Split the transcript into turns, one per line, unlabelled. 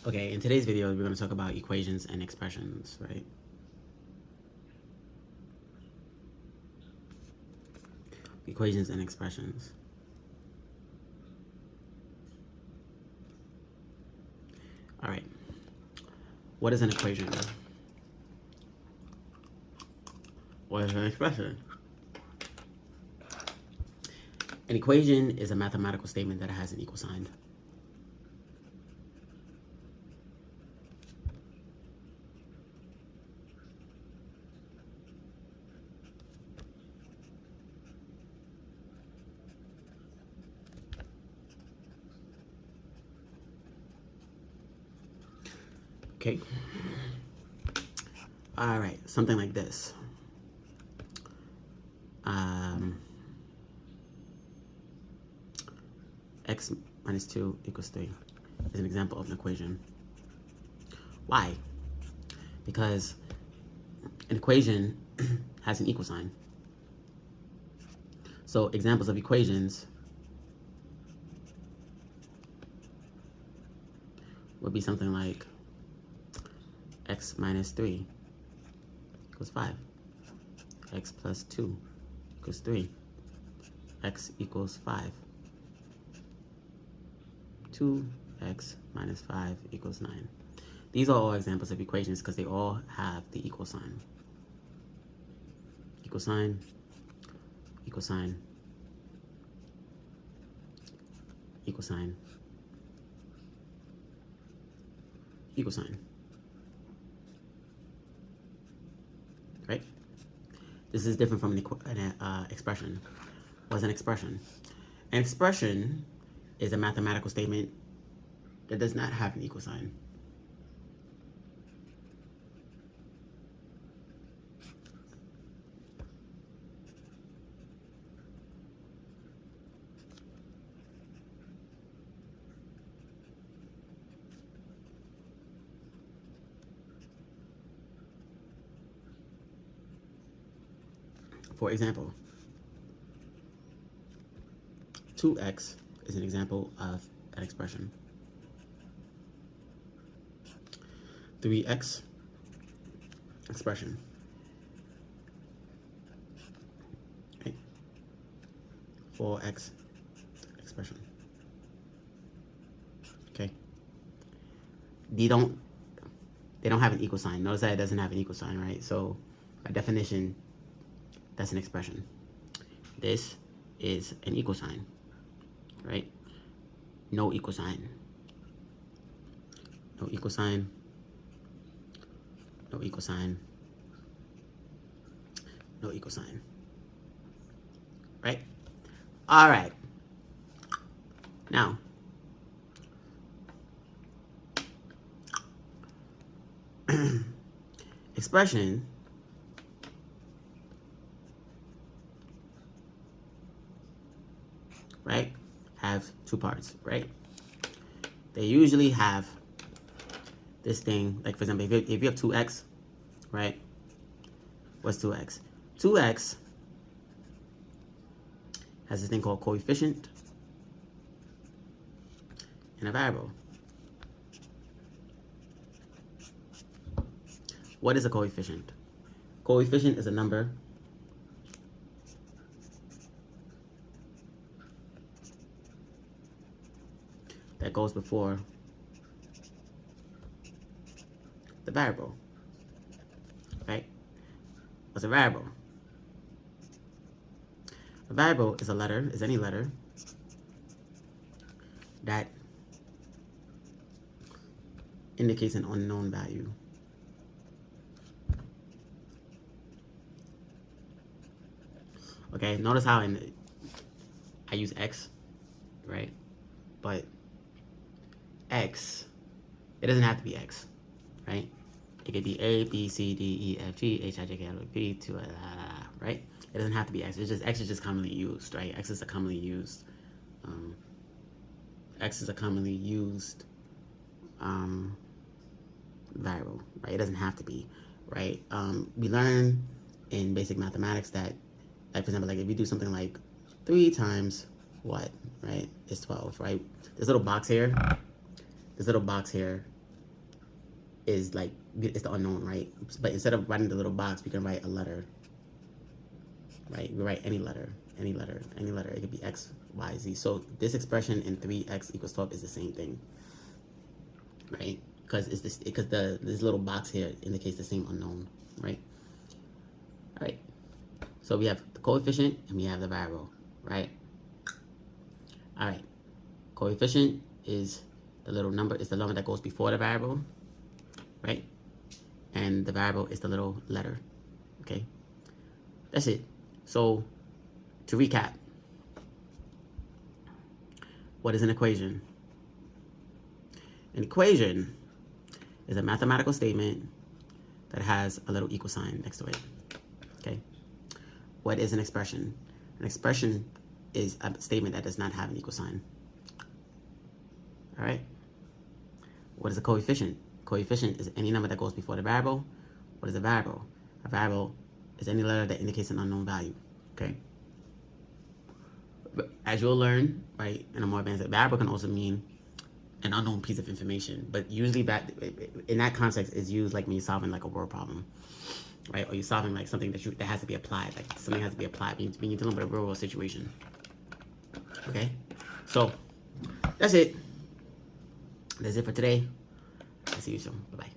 Okay, in today's video, we're going to talk about equations and expressions, right? Equations and expressions. All right. What is an equation? What is an expression? An equation is a mathematical statement that has an equal sign. Okay. All right, something like this. X minus 2 equals 3 is an example of an equation. Why? Because an equation has an equal sign. So examples of equations would be something like x minus 3 equals 5, x plus 2 equals 3, x equals 5, 2x minus 5 equals 9. These are all examples of equations because they all have the equal sign. Equal sign, equal sign, equal sign, equal sign. Right? This is different from an expression. What's an expression? An expression is a mathematical statement that does not have an equal sign. For example, 2x is an example of an expression. 3x, expression. Okay. 4x, expression. Okay. They don't have an equal sign. Notice that it doesn't have an equal sign, right? So by definition, that's an expression. This is an equal sign, right? No equal sign. No equal sign. No equal sign. No equal sign. Right? All right. Now, expression right, have two parts, right? They usually have this thing, like for example, if you have 2x, right? What's 2x? 2x has this thing called coefficient and a variable. What is a coefficient? Coefficient is a number that goes before the variable, right? What's a variable? A variable is a letter, is any letter that indicates an unknown value. Okay, notice how I use x, right? But x, it doesn't have to be x, right? It could be A, B, C, D, E, F, G, H, I, J, K, L, M, N, O, P, Q, right? It doesn't have to be x. It's just x is just commonly used, right? X is a commonly used. X is a commonly used variable, right? It doesn't have to be, right? We learn in basic mathematics that, like for example, like if we do something like 3 times what, right? Is 12, right? This little box here is like, it's the unknown, right? But instead of writing the little box, we can write a letter, right? We write any letter, any letter, any letter. It could be X, Y, Z. So this expression in 3x equals 12 is the same thing, right? Because it's this, because this little box here indicates the same unknown, right? All right. So we have the coefficient and we have the variable, right? All right. Coefficient is the little number, is the number that goes before the variable, right? And the variable is the little letter, okay? That's it. So to recap, what is an equation? An equation is a mathematical statement that has a little equal sign next to it, okay? What is an expression? An expression is a statement that does not have an equal sign. All right? What is a coefficient? Coefficient is any number that goes before the variable. What is a variable? A variable is any letter that indicates an unknown value, okay? But as you'll learn, right, in a more advanced, variable can also mean an unknown piece of information, but usually that, in that context, is used like when you're solving like a word problem, right? Or you're solving like something that has to be applied, like something has to be applied when you're dealing with a real world situation, okay? So that's it. That's it for today. I'll see you soon. Bye-bye.